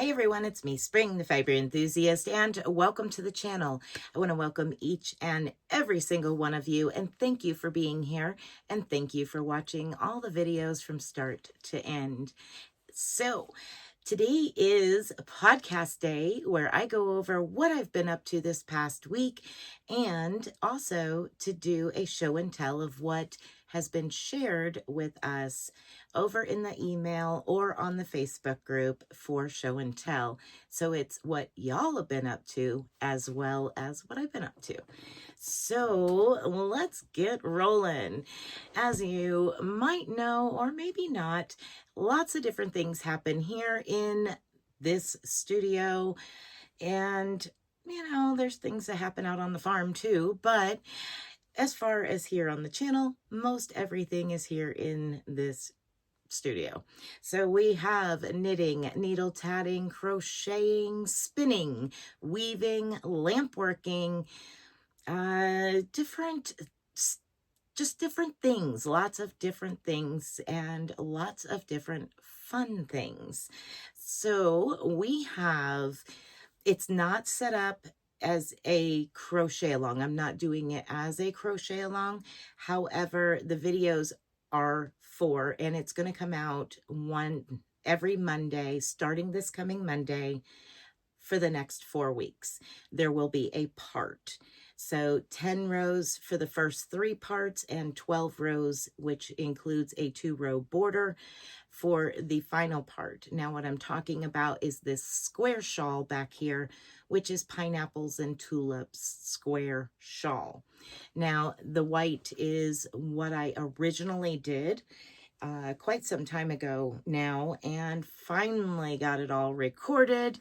Hi everyone, it's me, Spring, the fiber enthusiast, and welcome to the channel. I want to welcome each and every single one of you, and thank you for being here, and thank you for watching all the videos from start to end. So, today is a podcast day where I go over what I've been up to this past week and also to do a show and tell of what has been shared with us over in the email or on the Facebook group for show and tell. So it's what y'all have been up to as well as what I've been up to. So let's get rolling. As you might know, or maybe not, lots of different things happen here in this studio. And, there's things that happen out on the farm too. But as far as here on the channel, most everything is here in this studio. So we have knitting, needle tatting, crocheting, spinning, weaving, lampworking, different things, lots of different things, and lots of different fun things. So we have, it's not set up as a crochet along. I'm not doing it as a crochet along. However, the videos are for, and it's going to come out every Monday, starting this coming Monday for the next 4 weeks. There will be a part. So 10 rows for the first 3 parts and 12 rows, which includes a 2-row border for the final part. Now what I'm talking about is this square shawl back here, which is Pineapples and Tulips Square Shawl. Now the white is what I originally did quite some time ago now, and finally got it all recorded.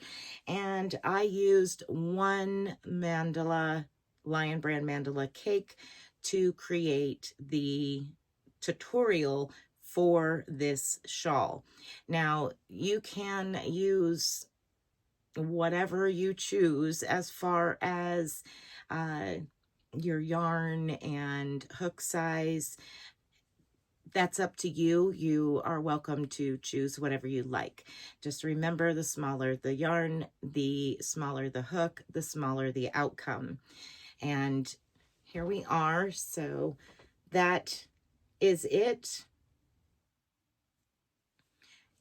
And I used one mandala, Lion Brand mandala cake, to create the tutorial for this shawl. Now you can use whatever you choose as far as your yarn and hook size. That's up to you. You are welcome to choose whatever you like. Just remember, the smaller the yarn, the smaller the hook, the smaller the outcome. And here we are. So that is it,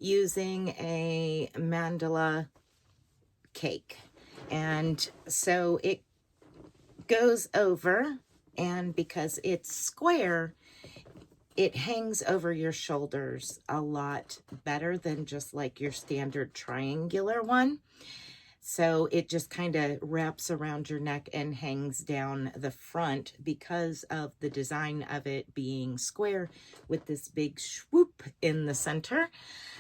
using a mandala cake. And so it goes over, and because it's square, it hangs over your shoulders a lot better than just like your standard triangular one. So it just kind of wraps around your neck and hangs down the front because of the design of it being square with this big swoop in the center.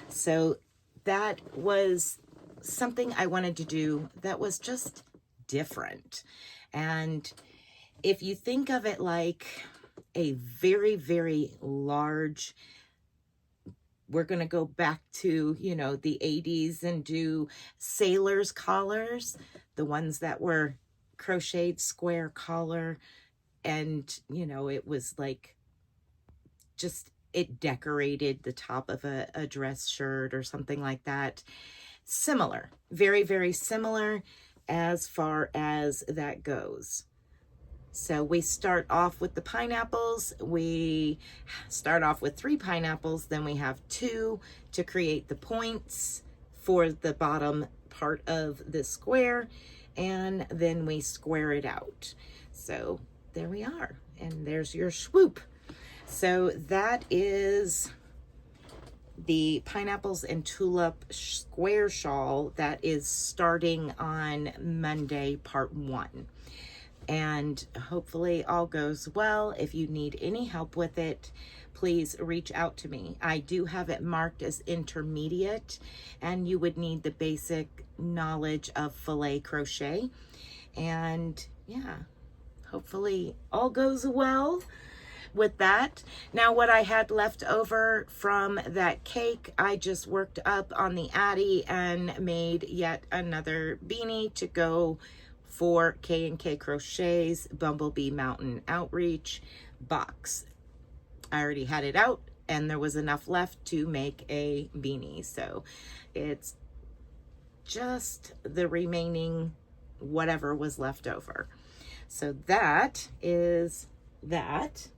So that was something I wanted to do that was just different. And if you think of it like a very, very large, we're going to go back to, the 80s and do sailors' collars, the ones that were crocheted square collar. And, it was like, just, it decorated the top of a dress shirt or something like that. Similar, very, very similar as far as that goes. So we start off with the pineapples. We start off with 3 pineapples, then we have 2 to create the points for the bottom part of the square, and then we square it out. So there we are, and there's your swoop. So that is the Pineapples and Tulip Square Shawl that is starting on Monday, part 1. And hopefully all goes well. If you need any help with it, please reach out to me. I do have it marked as intermediate, and you would need the basic knowledge of filet crochet. And yeah, hopefully all goes well with that. Now what I had left over from that cake, I just worked up on the Addy and made yet another beanie to go for K&K Crochet's Bumblebee Mountain Outreach box. I already had it out, and there was enough left to make a beanie. So it's just the remaining whatever was left over. So that is that.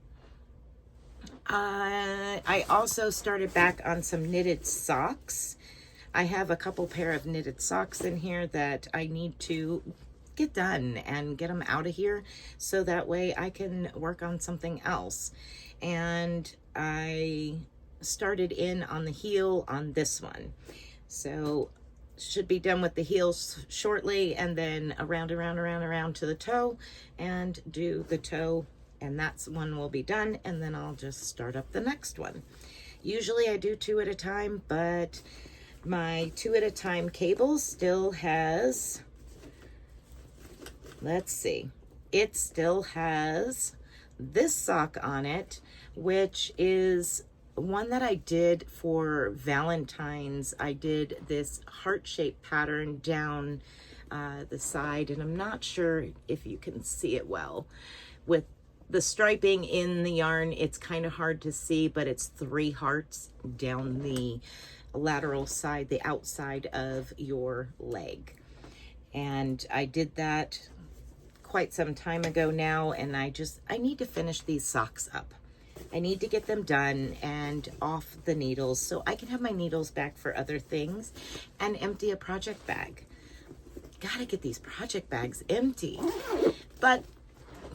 I also started back on some knitted socks. I have a couple pair of knitted socks in here that I need to get done and get them out of here so that way I can work on something else. And I started in on the heel on this one. So should be done with the heels shortly, and then around to the toe and do the toe, and that's one will be done, and then I'll just start up the next one. Usually I do 2 at a time, but my 2 at a time cable still has, let's see, it still has this sock on it, which is one that I did for Valentine's. I did this heart-shaped pattern down the side, and I'm not sure if you can see it well. With the striping in the yarn, it's kind of hard to see, but it's 3 hearts down the lateral side, the outside of your leg. And I did that quite some time ago now, and I need to finish these socks up. I need to get them done and off the needles so I can have my needles back for other things and empty a project bag. Gotta get these project bags empty. But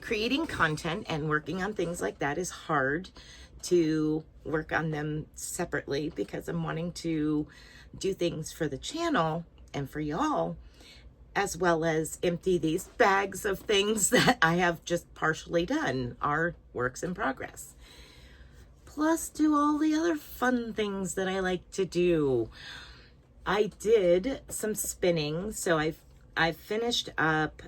creating content and working on things like that is hard to work on them separately because I'm wanting to do things for the channel and for y'all, as well as empty these bags of things that I have just partially done, are works in progress. Plus do all the other fun things that I like to do. I did some spinning, so I've finished up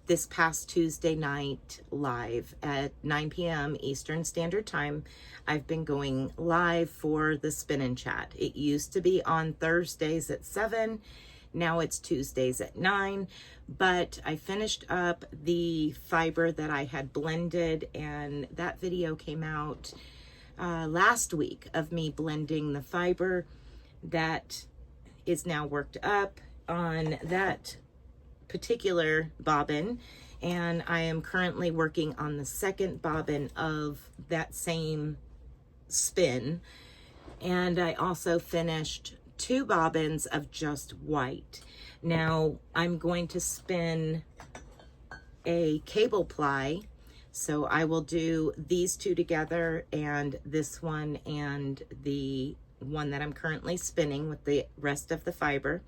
this past Tuesday night live at 9 p.m. Eastern Standard Time. I've been going live for the Spin and Chat. It used to be on Thursdays at 7. Now it's Tuesdays at 9. But I finished up the fiber that I had blended, and that video came out last week of me blending the fiber that is now worked up on that particular bobbin, and I am currently working on the second bobbin of that same spin. And I also finished 2 bobbins of just white. Now I'm going to spin a cable ply, so I will do these 2 together, and this one and the one that I'm currently spinning with the rest of the fiber,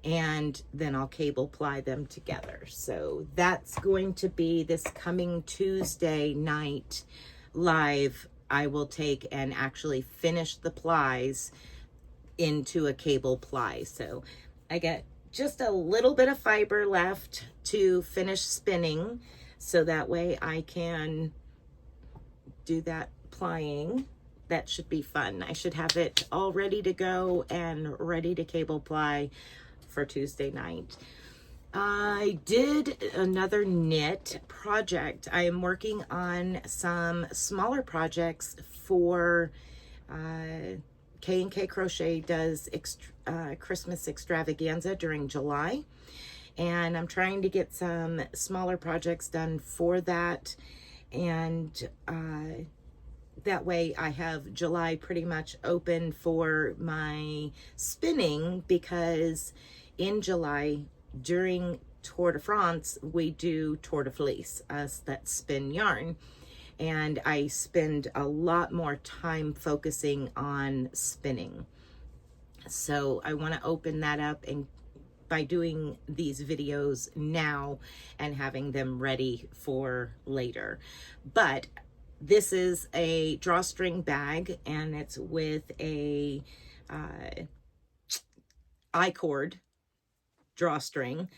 and then I'll cable ply them together. So that's going to be this coming Tuesday night live. I will take and actually finish the plies into a cable ply. So I got just a little bit of fiber left to finish spinning, so that way I can do that plying. That should be fun. I should have it all ready to go and ready to cable ply for Tuesday night. I did another knit project. I am working on some smaller projects for K&K Crochet does Christmas extravaganza during July, and I'm trying to get some smaller projects done for that, and that way I have July pretty much open for my spinning, because in July during Tour de France we do Tour de Fleece, us that spin yarn, and I spend a lot more time focusing on spinning. So I want to open that up, and by doing these videos now and having them ready for later. But this is a drawstring bag, and it's with a I-cord drawstring,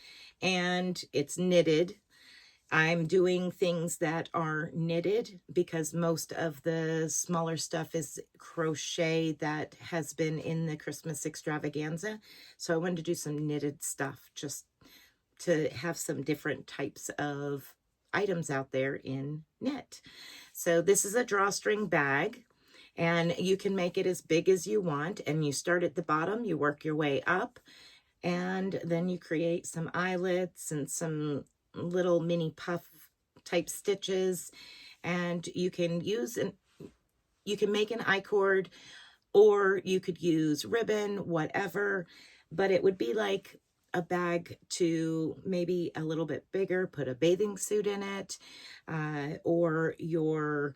and it's knitted. I'm doing things that are knitted because most of the smaller stuff is crochet that has been in the Christmas extravaganza. So I wanted to do some knitted stuff just to have some different types of items out there in knit. So this is a drawstring bag, and you can make it as big as you want, and you start at the bottom, you work your way up. And then you create some eyelets and some little mini puff type stitches, and you can make an I-cord, or you could use ribbon, whatever, but it would be like a bag to maybe a little bit bigger, put a bathing suit in it, or your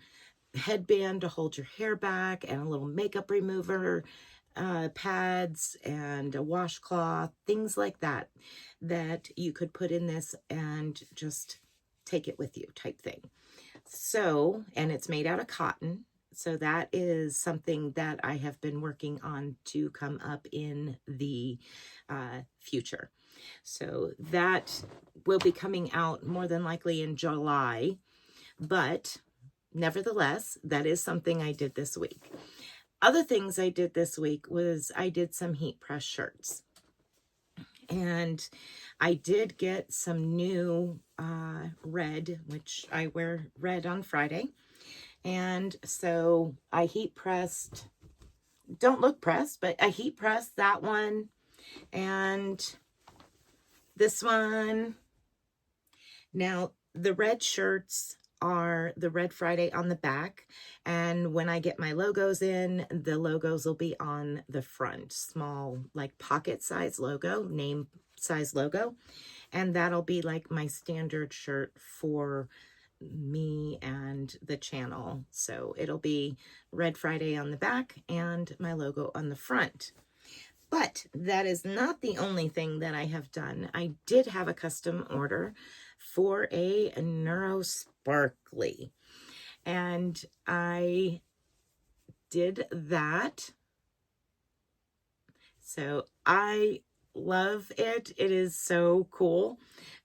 headband to hold your hair back, and a little makeup remover, pads and a washcloth, things like that, that you could put in this and just take it with you type thing. So, and it's made out of cotton. So that is something that I have been working on to come up in the future. So that will be coming out more than likely in July, but nevertheless, that is something I did this week. Other things I did this week was I did some heat press shirts. And I did get some new red, which I wear red on Friday. And so I heat pressed, don't look pressed, but I heat pressed that one and this one. Now, the red shirts are the Red Friday on the back, and when I get my logos in, the logos will be on the front, small like pocket size logo, name size logo, and that'll be like my standard shirt for me and the channel. So it'll be Red Friday on the back and my logo on the front. But that is not the only thing that I have done. I did have a custom order for a Neuro Sparkly, and I did that. So I love it. It is so cool.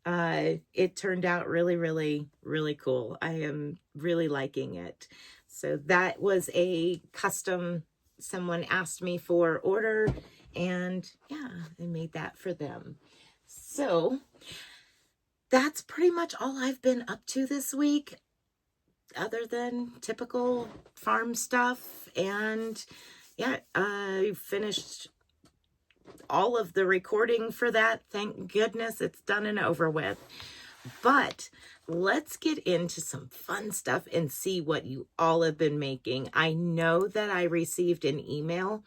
It turned out really, really, really cool. I am really liking it. So that was a custom, someone asked me for order, and yeah, I made that for them. So that's pretty much all I've been up to this week, other than typical farm stuff. And yeah, I finished all of the recording for that. Thank goodness it's done and over with. But let's get into some fun stuff and see what you all have been making. I know that I received an email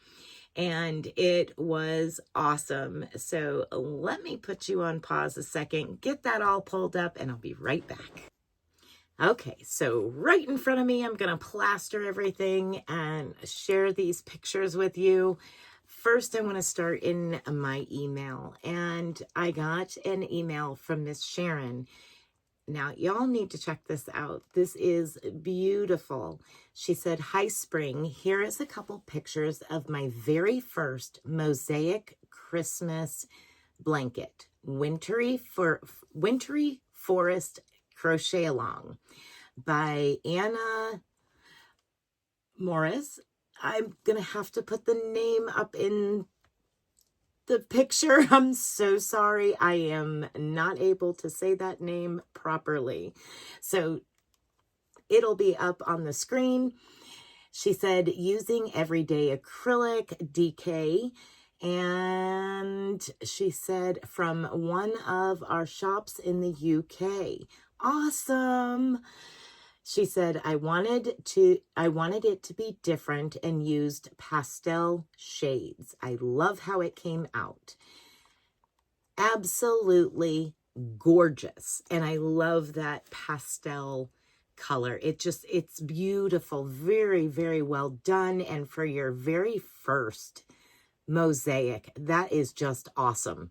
and it was awesome. So let me put you on pause a second, get that all pulled up, and I'll be right back. Okay, so right in front of me, I'm going to plaster everything and share these pictures with you. First, I want to start in my email, and I got an email from Miss Sharon. Now, y'all need to check this out. This is beautiful. She said, "Hi, Spring. Here is a couple pictures of my very first mosaic Christmas blanket. Wintry Forest Crochet Along by Anna Morris." I'm going to have to put the name up in the picture. I'm so sorry. I am not able to say that name properly. So it'll be up on the screen. She said, "Using everyday acrylic DK." And she said, "From one of our shops in the UK. Awesome." She said, I wanted it to be different and used pastel shades. I love how it came out. Absolutely gorgeous. And I love that pastel color. It's beautiful. Very, very well done. And for your very first mosaic, that is just awesome.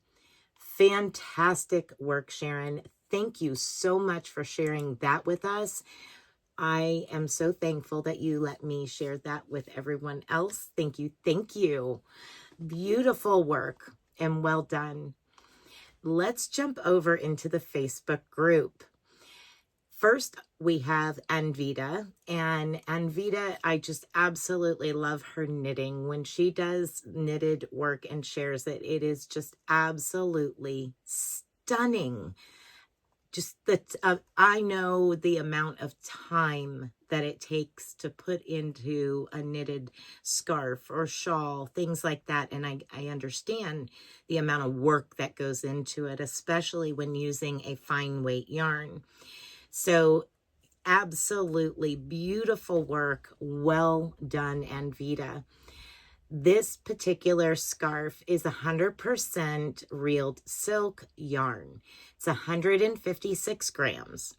Fantastic work, Sharon. Thank you so much for sharing that with us. I am so thankful that you let me share that with everyone else. Thank you. Thank you. Beautiful work and well done. Let's jump over into the Facebook group. First, we have Anvita, and Anvita, I just absolutely love her knitting. When she does knitted work and shares it, it is just absolutely stunning. Just that I know the amount of time that it takes to put into a knitted scarf or shawl, things like that. And I understand the amount of work that goes into it, especially when using a fine weight yarn. So absolutely beautiful work. Well done, Anvita. This particular scarf is 100% reeled silk yarn. It's 156 grams.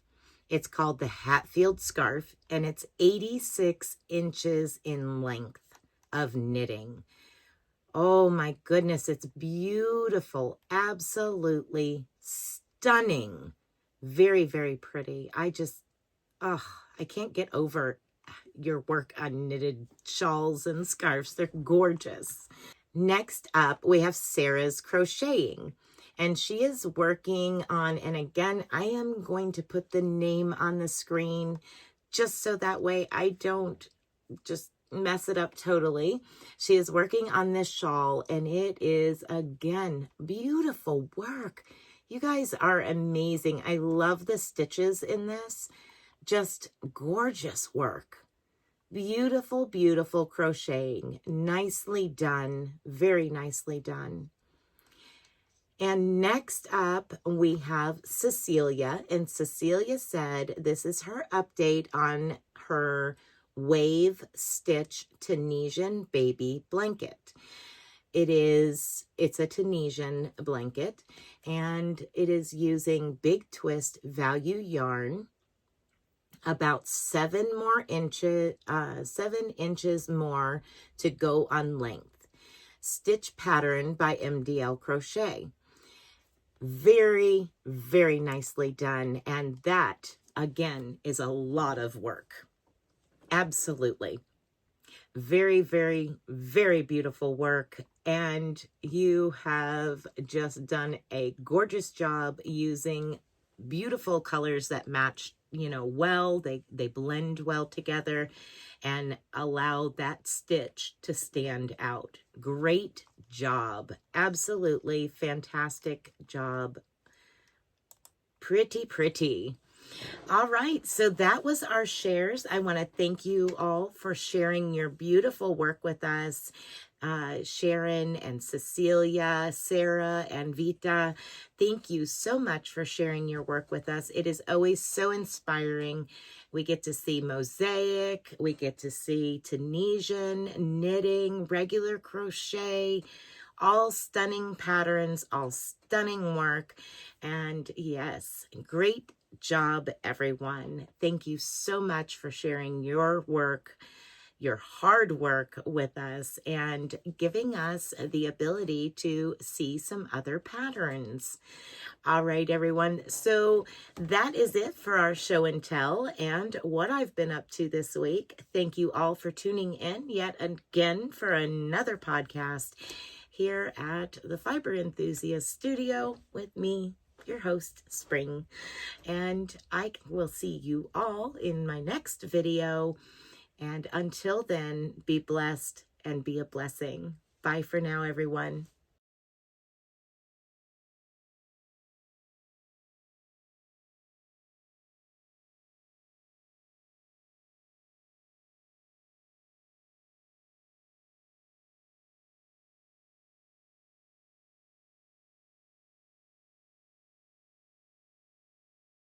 It's called the Hatfield scarf, and it's 86 inches in length of knitting. Oh my goodness, it's beautiful. Absolutely stunning. Very, very pretty. I can't get over your work on knitted shawls and scarves. They're gorgeous. Next up, we have Sarah's crocheting, and she is working on, and again, I am going to put the name on the screen just so that way I don't just mess it up totally. She is working on this shawl, and it is, again, beautiful work. You guys are amazing. I love the stitches in this. Just gorgeous work. Beautiful, beautiful crocheting. Nicely done. Very nicely done. And next up, we have Cecilia. And Cecilia said this is her update on her Wave Stitch Tunisian baby blanket. It's a Tunisian blanket, and it is using Big Twist Value yarn, about 7 inches more to go on length. Stitch pattern by MDL Crochet. Very, very nicely done. And that, again, is a lot of work. Absolutely. Very, very, very beautiful work. And you have just done a gorgeous job using beautiful colors that match, well. They blend well together and allow that stitch to stand out. Great job. Absolutely fantastic job. Pretty, pretty. All right, so that was our shares. I want to thank you all for sharing your beautiful work with us. Sharon and Cecilia, Sarah and Vita, thank you so much for sharing your work with us. It is always so inspiring. We get to see mosaic, we get to see Tunisian, knitting, regular crochet, all stunning patterns, all stunning work. And yes, great job, everyone. Thank you so much for sharing your work, your hard work with us, and giving us the ability to see some other patterns. All right, everyone. So that is it for our show and tell and what I've been up to this week. Thank you all for tuning in yet again for another podcast here at the Fiber Enthusiast Studio with me, your host, Spring. And I will see you all in my next video. And until then, be blessed and be a blessing. Bye for now, everyone.